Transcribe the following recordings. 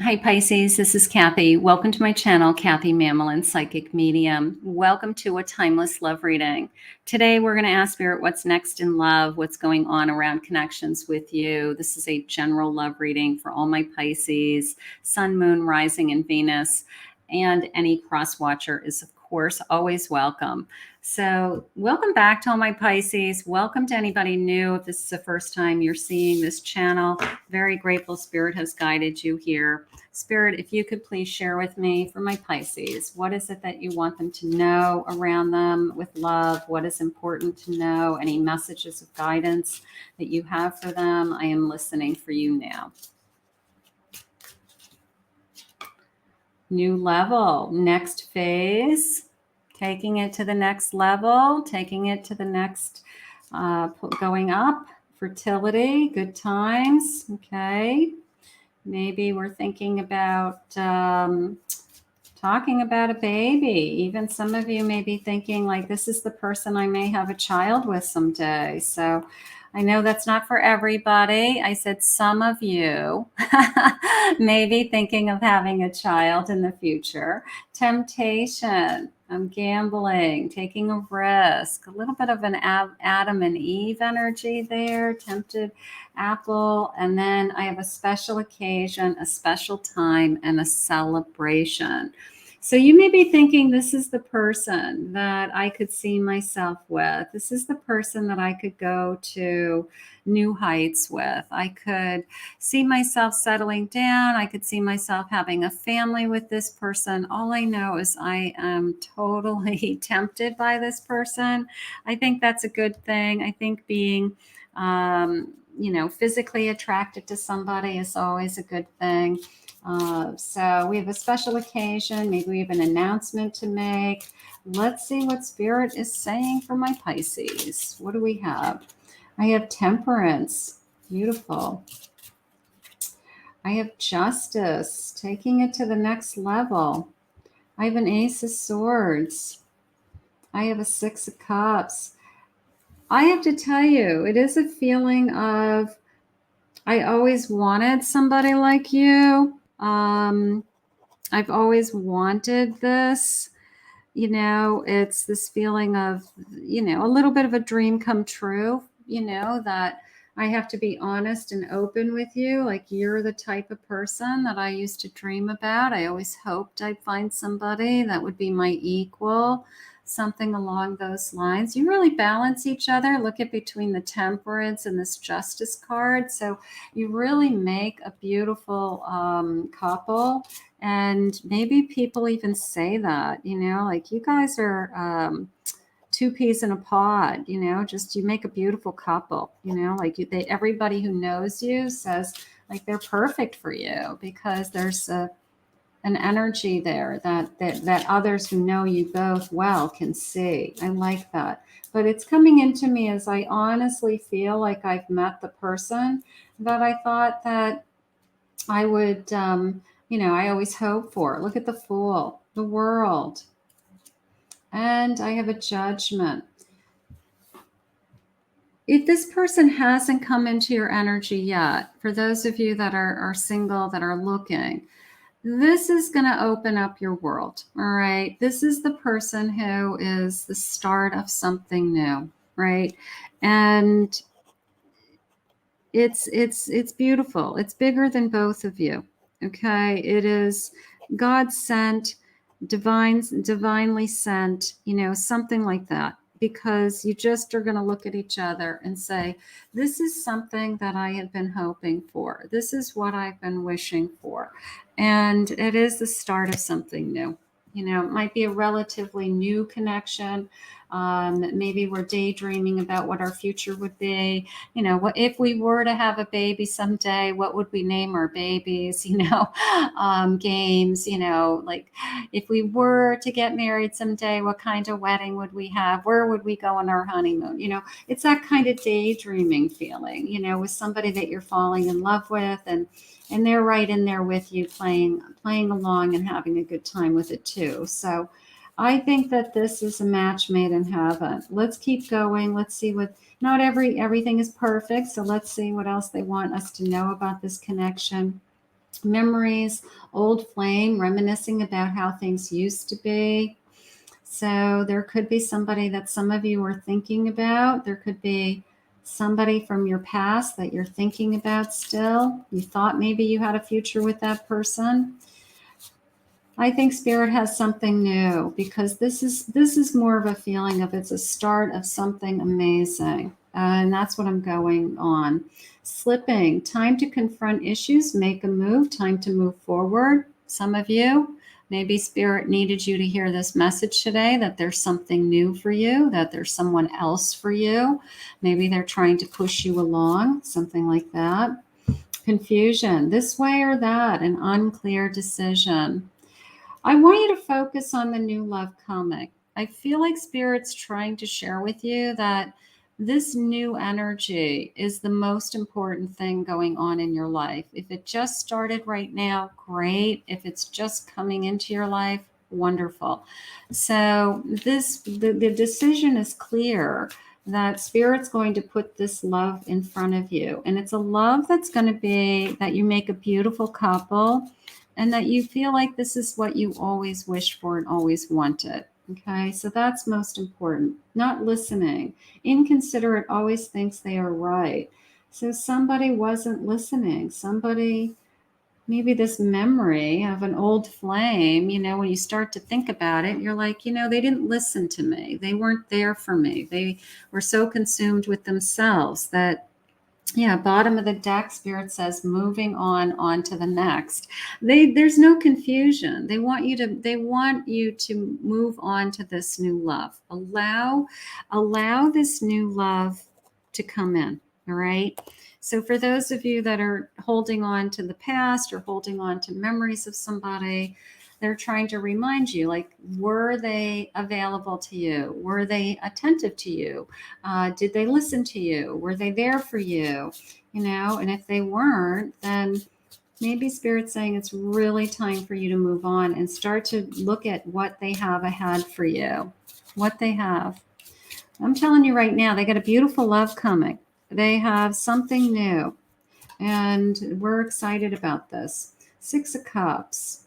Hi Pisces, this is Kathy. Welcome to my channel, Kathy Mamolen, Psychic Medium. Welcome to a timeless love reading. Today we're going to ask Spirit what's next in love, what's going on around connections with you. This is a general love reading for all my Pisces, Sun, Moon, Rising, and Venus. And any cross watcher is, of course, always welcome. So welcome back to all my Pisces. Welcome to anybody new. If this is the first time you're seeing this channel, very grateful Spirit has guided you here. Spirit, if you could please share with me for my Pisces, what is it that you want them to know around them with love? What is important to know? Any messages of guidance that you have for them? I am listening for you now. New level, next phase, taking it to the next level, taking it to the next, going up, fertility, good times, okay. Maybe we're thinking about talking about a baby. Even some of you may be thinking like, this is the person I may have a child with someday. So I know that's not for everybody. I said some of you may be thinking of having a child in the future. Temptation, I'm gambling, taking a risk, a little bit of an Adam and Eve energy there, tempted apple. And then I have a special occasion, a special time, and a celebration. So you may be thinking, this is the person that I could see myself with. This is the person that I could go to new heights with. I could see myself settling down. I could see myself having a family with this person. All I know is I am totally tempted by this person. I think that's a good thing. I think being, physically attracted to somebody is always a good thing. So we have a special occasion. Maybe we have an announcement to make. Let's see what Spirit is saying for my Pisces. What do we have? I have Temperance. Beautiful. I have Justice, taking it to the next level. I have an Ace of Swords. I have a Six of Cups. I have to tell you, it is a feeling of, I always wanted somebody like you. I've always wanted this. It's this feeling of, a little bit of a dream come true, that I have to be honest and open with you. Like, you're the type of person that I used to dream about. I always hoped I'd find somebody that would be my equal, something along those lines. You really balance each other. Look at between the Temperance and this Justice card. So you really make a beautiful couple. And maybe people even say that, like, you guys are two peas in a pod, just you make a beautiful couple, like everybody who knows you says like they're perfect for you because there's an energy there that others who know you both well can see. I like that. But it's coming into me as I honestly feel like I've met the person that I thought that I would, I always hope for. Look at the Fool, the World. And I have a Judgment. If this person hasn't come into your energy yet, for those of you that are single, that are looking, this is going to open up your world. All right. This is the person who is the start of something new. Right. And it's beautiful. It's bigger than both of you. Okay. It is God sent, divinely sent, something like that. Because you just are going to look at each other and say, this is something that I have been hoping for. This is what I've been wishing for. And it is the start of something new. It might be a relatively new connection. Maybe we're daydreaming about what our future would be. What if we were to have a baby someday, what would we name our babies? Games, like if we were to get married someday, what kind of wedding would we have? Where would we go on our honeymoon? It's that kind of daydreaming feeling, with somebody that you're falling in love with, and they're right in there with you, playing along and having a good time with it too. So I think that this is a match made in heaven. Let's keep going. Let's see what, not everything is perfect. So let's see what else they want us to know about this connection. Memories, old flame, reminiscing about how things used to be. So there could be somebody that some of you are thinking about. There could be somebody from your past that you're thinking about still. You thought maybe you had a future with that person. I think Spirit has something new, because this is more of a feeling of it's a start of something amazing. And that's what I'm going on. Slipping, time to confront issues, make a move, time to move forward. Some of you, maybe Spirit needed you to hear this message today, that there's something new for you, that there's someone else for you. Maybe they're trying to push you along, something like that. Confusion, this way or that, an unclear decision. I want you to focus on the new love coming. I feel like Spirit's trying to share with you that this new energy is the most important thing going on in your life. If it just started right now, great. If it's just coming into your life, wonderful. So the decision is clear that Spirit's going to put this love in front of you. And it's a love that's going to be that you make a beautiful couple, and that you feel like this is what you always wished for and always wanted. Okay, so that's most important. Not listening. Inconsiderate always thinks they are right. So somebody wasn't listening. Somebody, maybe this memory of an old flame, when you start to think about it, you're like, they didn't listen to me. They weren't there for me. They were so consumed with themselves that, yeah, bottom of the deck, Spirit says moving on to the next. There's no confusion. They want you to move on to this new love. Allow this new love to come in. All right. So for those of you that are holding on to the past or holding on to memories of somebody, they're trying to remind you, like, were they available to you? Were they attentive to you? Did they listen to you? Were they there for you? And if they weren't, then maybe Spirit's saying it's really time for you to move on and start to look at what they have ahead for you. What they have. I'm telling you right now, they got a beautiful love coming. They have something new. And we're excited about this. 6 of Cups.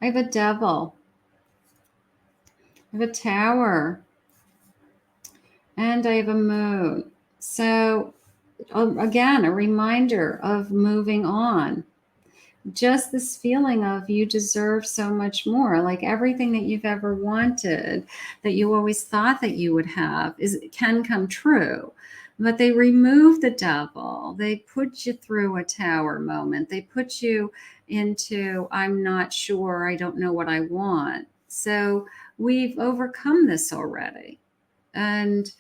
I have a Devil. I have a Tower. And I have a Moon. So again, a reminder of moving on. Just this feeling of you deserve so much more, like everything that you've ever wanted, that you always thought that you would have, can come true. But they remove the Devil. They put you through a Tower moment. They put you into, I'm not sure, I don't know what I want. So we've overcome this already. And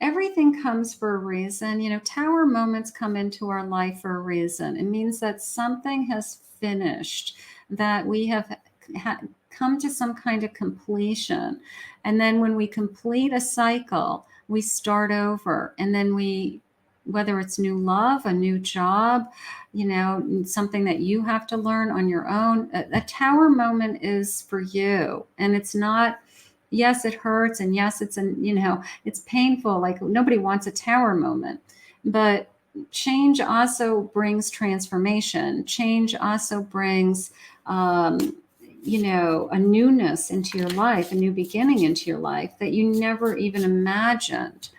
everything comes for a reason. Tower moments come into our life for a reason. It means that something has finished, that we have come to some kind of completion. And then when we complete a cycle, we start over. And then whether it's new love, a new job, something that you have to learn on your own, a Tower moment is for you. And it's not, yes, it hurts. And yes, it's painful. Like, nobody wants a Tower moment, but change also brings transformation. Change also brings, a newness into your life, a new beginning into your life that you never even imagined.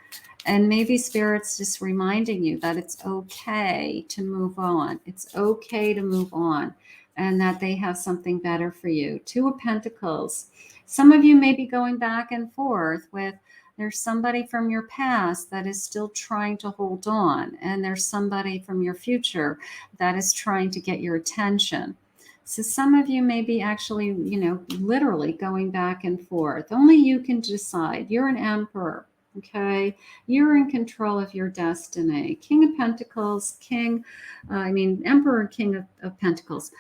And maybe Spirit's just reminding you that it's okay to move on. It's okay to move on, and that they have something better for you. 2 of Pentacles. Some of you may be going back and forth with, there's somebody from your past that is still trying to hold on, and there's somebody from your future that is trying to get your attention. So some of you may be actually, literally going back and forth. Only you can decide. You're an Emperor. Okay, you're in control of your destiny. King of Pentacles, Emperor and King of Pentacles.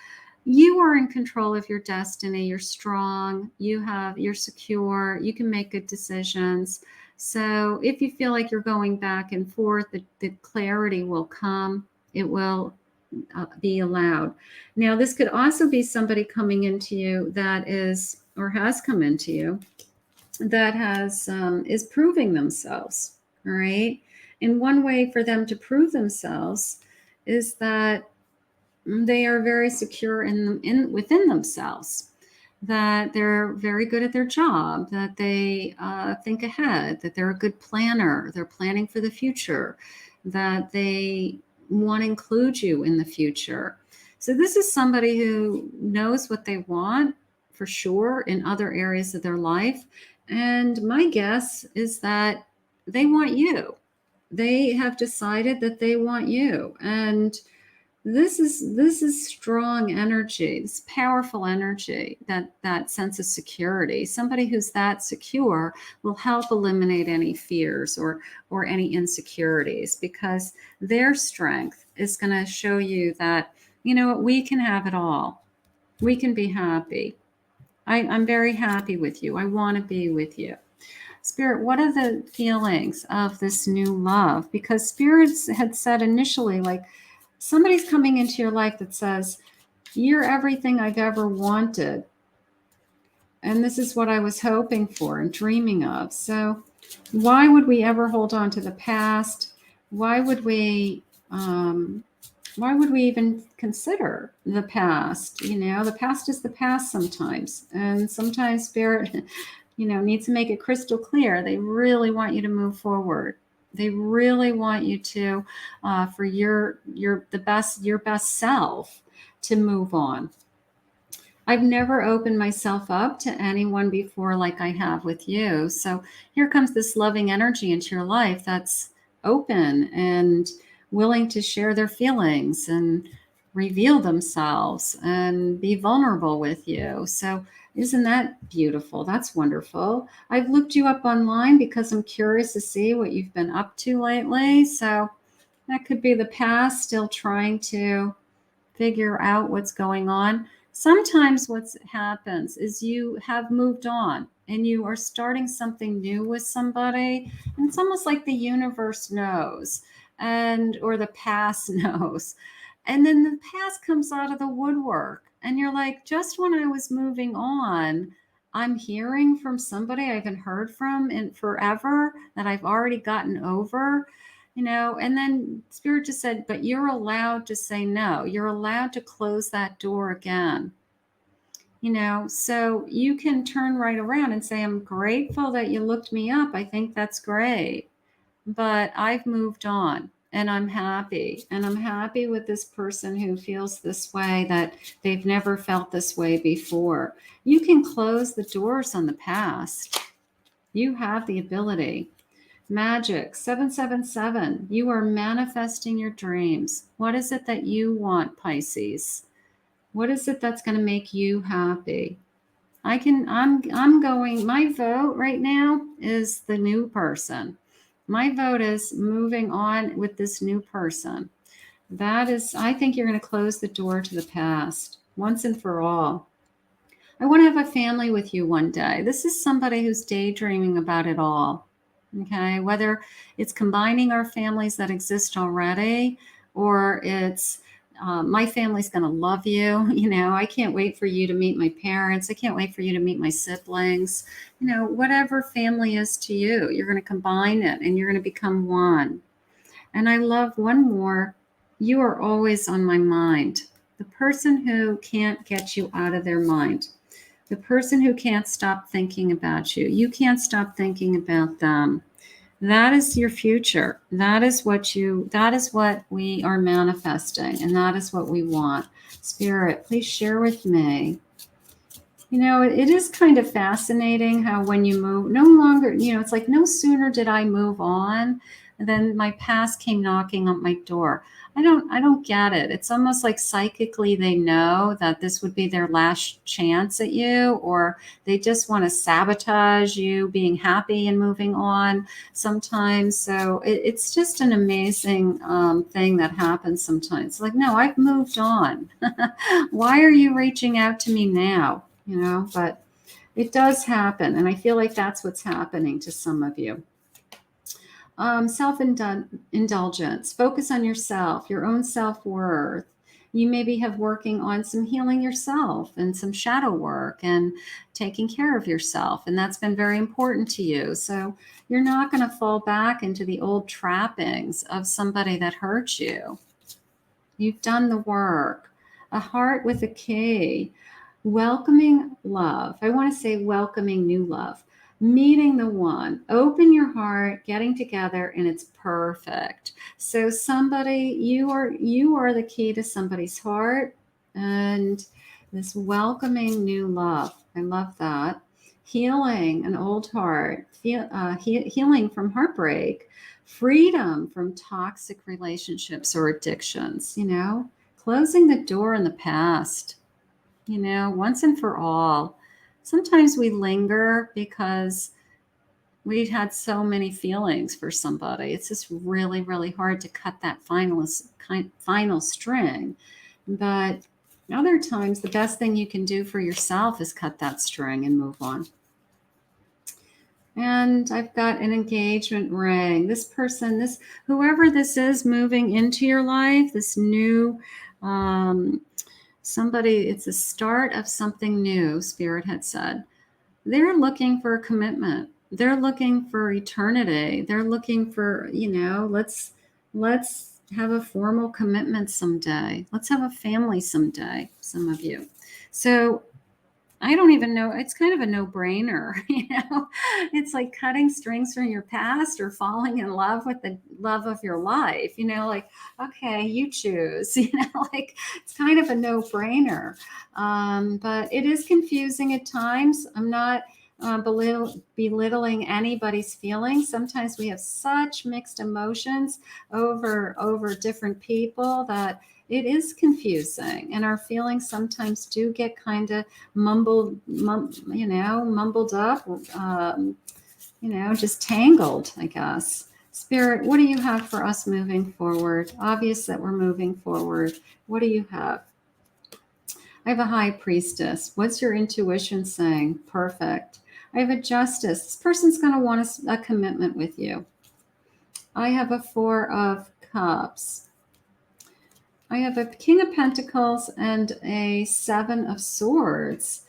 You are in control of your destiny. You're strong. You're secure. You can make good decisions. So if you feel like you're going back and forth, the clarity will come. It will be allowed. Now, this could also be somebody coming into you that is, or has come into you, that is proving themselves. All right. And one way for them to prove themselves is that they are very secure within themselves, that they're very good at their job, that they think ahead, that they're a good planner, they're planning for the future, that they want to include you in the future. So this is somebody who knows what they want for sure in other areas of their life. And my guess is that they want you. They have decided that they want you. And this is strong energy, this powerful energy, that sense of security. Somebody who's that secure will help eliminate any fears or any insecurities, because their strength is going to show you that, you know what, we can have it all. We can be happy. I'm very happy with you. I want to be with you. Spirit, what are the feelings of this new love? Because spirits had said initially, like, somebody's coming into your life that says, you're everything I've ever wanted. And this is what I was hoping for and dreaming of. So why would we ever hold on to the past? Why would we even consider the past? You know, the past is the past sometimes. And sometimes spirit, you know, needs to make it crystal clear. They really want you to move forward. They really want you to, for your best self, to move on. I've never opened myself up to anyone before like I have with you. So here comes this loving energy into your life that's open and willing to share their feelings and reveal themselves and be vulnerable with you. So isn't that beautiful? That's wonderful. I've looked you up online because I'm curious to see what you've been up to lately. So that could be the past still trying to figure out what's going on. Sometimes what happens is you have moved on and you are starting something new with somebody, and it's almost like the universe knows, and or the past knows. And then the past comes out of the woodwork and you're like, just when I was moving on, I'm hearing from somebody I haven't heard from in forever, that I've already gotten over, you know. And then spirit just said, but you're allowed to say no. You're allowed to close that door again. You know, so you can turn right around and say, I'm grateful that you looked me up. I think that's great. But I've moved on and I'm happy. And I'm happy with this person who feels this way, that they've never felt this way before. You can close the doors on the past. You have the ability. Magick 777. You are manifesting your dreams. What is it that you want, Pisces? What is it that's going to make you happy? I'm going, my vote right now is the new person. My vote is moving on with this new person. That is, I think you're going to close the door to the past once and for all. I want to have a family with you one day. This is somebody who's daydreaming about it all. Okay, whether it's combining our families that exist already, or it's my family's going to love you. You know, I can't wait for you to meet my parents. I can't wait for you to meet my siblings. You know, whatever family is to you, you're going to combine it and you're going to become one. And I love one more. You are always on my mind. The person who can't get you out of their mind. The person who can't stop thinking about you. You can't stop thinking about them. That is your future. That is what we are manifesting, and that is what we want. Spirit, please share with me. You know, it is kind of fascinating how when you move, no longer, you know, it's like no sooner did I move on than my past came knocking on my door. I don't get it. It's almost like psychically they know that this would be their last chance at you, or they just want to sabotage you being happy and moving on sometimes. So it's just an amazing thing that happens sometimes. Like, no, I've moved on. Why are you reaching out to me now? You know, but it does happen. And I feel like that's what's happening to some of you. Self-indulgence, focus on yourself, your own self-worth. You maybe have working on some healing yourself and some shadow work and taking care of yourself. And that's been very important to you. So you're not going to fall back into the old trappings of somebody that hurt you. You've done the work. A heart with a key. Welcoming love. I want to say welcoming new love. Meeting the one. Open your heart, getting together, and it's perfect. So somebody, you are the key to somebody's heart, and this welcoming new love. I love that. Healing an old heart, healing from heartbreak, freedom from toxic relationships or addictions, closing the door in the past, once and for all. Sometimes we linger because we had so many feelings for somebody. It's just really, really hard to cut that final string. But other times, the best thing you can do for yourself is cut that string and move on. And I've got an engagement ring. This person, whoever this is moving into your life, this new somebody, it's the start of something new, Spirit had said. They're looking for a commitment. They're looking for eternity. They're looking for, let's have a formal commitment someday. Let's have a family someday, some of you. So I don't even know. It's kind of a no-brainer, It's like cutting strings from your past or falling in love with the love of your life, okay, you choose, it's kind of a no-brainer. But it is confusing at times. I'm not belittling anybody's feelings. Sometimes we have such mixed emotions over different people that it is confusing, and our feelings sometimes do get kind of mumbled up, just tangled, I guess. Spirit, what do you have for us moving forward? Obvious that we're moving forward. What do you have? I have a High Priestess. What's your intuition saying? Perfect. I have a Justice. This person's going to want a commitment with you. I have a Four of Cups. I have a King of Pentacles and a Seven of Swords.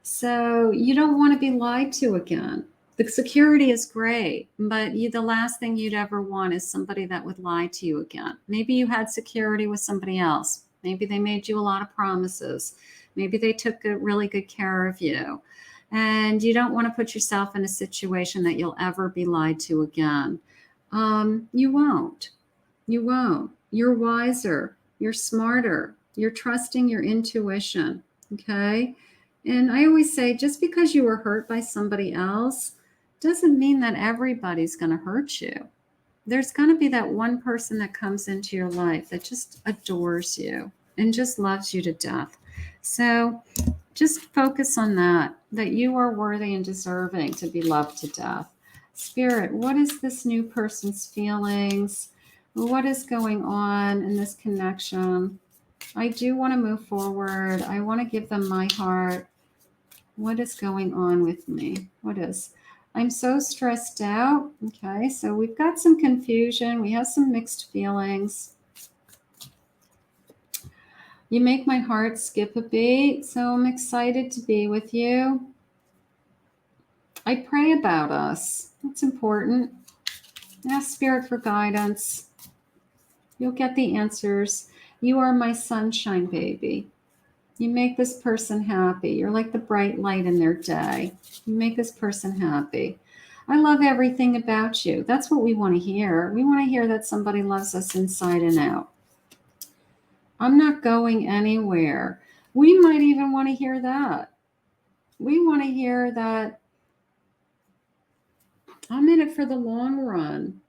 So you don't want to be lied to again. The security is great, but the last thing you'd ever want is somebody that would lie to you again. Maybe you had security with somebody else. Maybe they made you a lot of promises. Maybe they took really good care of you. And you don't want to put yourself in a situation that you'll ever be lied to again. You won't. You won't. You're wiser. You're smarter. You're trusting your intuition. Okay? And I always say, just because you were hurt by somebody else doesn't mean that everybody's going to hurt you. There's going to be that one person that comes into your life that just adores you and just loves you to death. So just focus on that you are worthy and deserving to be loved to death. Spirit, what is this new person's feelings? What is going on in this connection? I do want to move forward. I want to give them my heart. What is going on with me? I'm so stressed out. Okay, so we've got some confusion. We have some mixed feelings. You make my heart skip a beat, so I'm excited to be with you. I pray about us. That's important. Ask Spirit for guidance. You'll get the answers. You are my sunshine, baby. You make this person happy. You're like the bright light in their day. You make this person happy. I love everything about you. That's what we want to hear. We want to hear that somebody loves us inside and out. I'm not going anywhere. We might even want to hear that. We want to hear that I'm in it for the long run.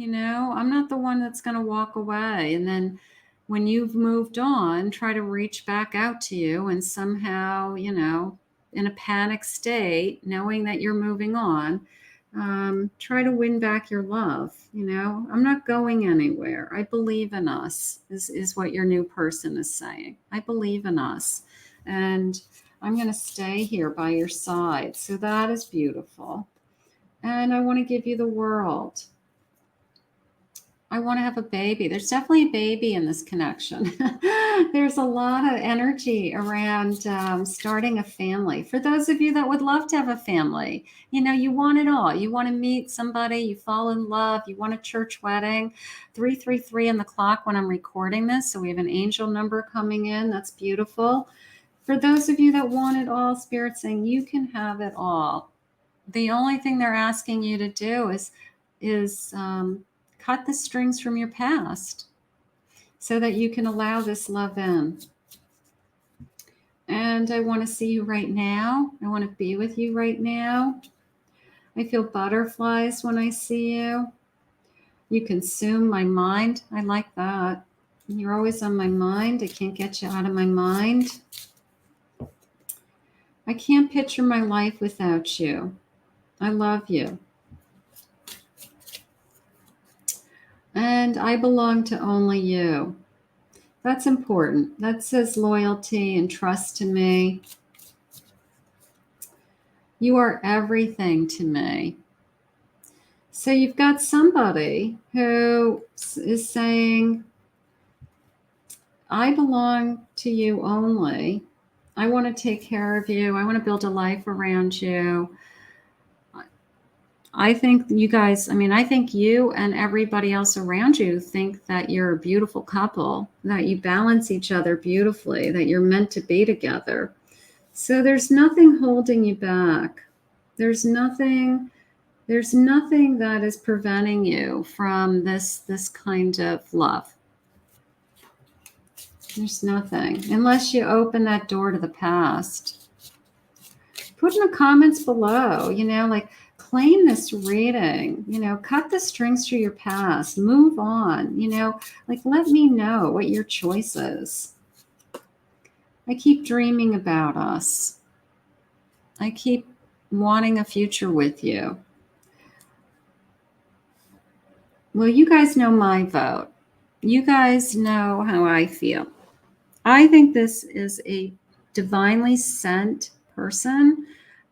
I'm not the one that's going to walk away. And then when you've moved on, try to reach back out to you and somehow, in a panic state, knowing that you're moving on, try to win back your love. I'm not going anywhere. I believe in us, is what your new person is saying. I believe in us. And I'm going to stay here by your side. So that is beautiful. And I want to give you the world. I want to have a baby. There's definitely a baby in this connection. There's a lot of energy around starting a family. For those of you that would love to have a family, you want it all. You want to meet somebody, you fall in love, you want a church wedding. 333 on the clock when I'm recording this. So we have an angel number coming in. That's beautiful. For those of you that want it all, Spirit's saying you can have it all. The only thing they're asking you to do is cut the strings from your past, so that you can allow this love in. And I want to see you right now. I want to be with you right now. I feel butterflies when I see you. You consume my mind. I like that. You're always on my mind. I can't get you out of my mind. I can't picture my life without you. I love you. And I belong to only you. That's important. That says loyalty and trust to me. You are everything to me. So you've got somebody who is saying, I belong to you only. I want to take care of you. I want to build a life around you. I think you guys, I think you and everybody else around you think that you're a beautiful couple, that you balance each other beautifully, that you're meant to be together. So there's nothing holding you back. There's nothing that is preventing you from this kind of love. There's nothing, unless you open that door to the past. Put in the comments below, claim this reading, cut the strings through your past, move on, let me know what your choice is. I keep dreaming about us. I keep wanting a future with you. Well, you guys know my vote. You guys know how I feel. I think this is a divinely sent person,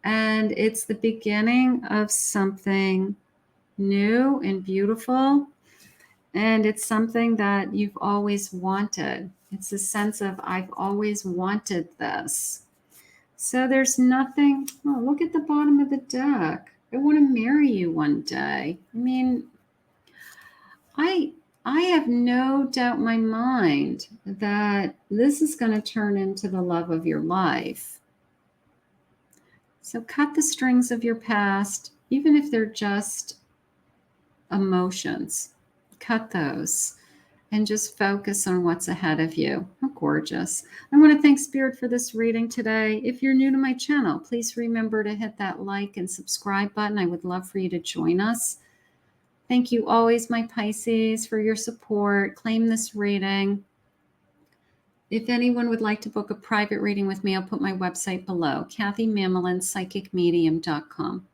and it's the beginning of something new and beautiful. And it's something that you've always wanted. It's a sense of, I've always wanted this. So there's nothing. Oh, look at the bottom of the deck. I want to marry you one day. I have no doubt in my mind that this is going to turn into the love of your life. So cut the strings of your past, even if they're just emotions. Cut those and just focus on what's ahead of you. How gorgeous. I want to thank Spirit for this reading today. If you're new to my channel, please remember to hit that like and subscribe button. I would love for you to join us. Thank you always, my Pisces, for your support. Claim this reading. If anyone would like to book a private reading with me, I'll put my website below, KathyMamolen, psychicmedium.com.